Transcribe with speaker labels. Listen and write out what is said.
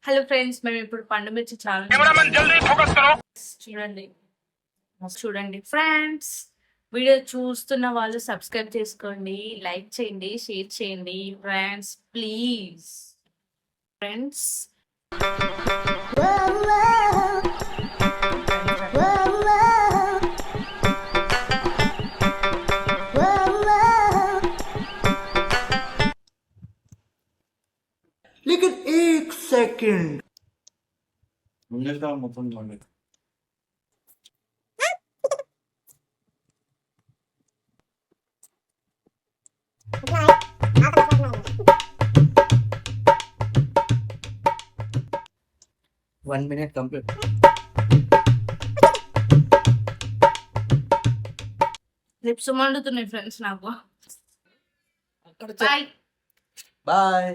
Speaker 1: Hello friends మేము ఇప్పుడు పండు మిర్చి ఛానల్
Speaker 2: కెమెరామెన్ జల్దీ ఫోకస్ కరో
Speaker 1: చూడండి ఫ్రెండ్స్ వీడియో చూస్తున్న వాళ్ళు సబ్స్క్రైబ్ చేసుకోండి, లైక్ చేయండి, షేర్ చేయండి ఫ్రెండ్స్ ప్లీజ్. ఫ్రెండ్స్
Speaker 3: लेकिन एक सेकंड
Speaker 4: ముందుగా మొత్తం చూడండి
Speaker 3: 1 minute complete
Speaker 1: లిప్స్ మండుతున్నాయి ఫ్రెండ్స్ నాకు.
Speaker 3: అక్కడ
Speaker 1: బాయ్
Speaker 3: bye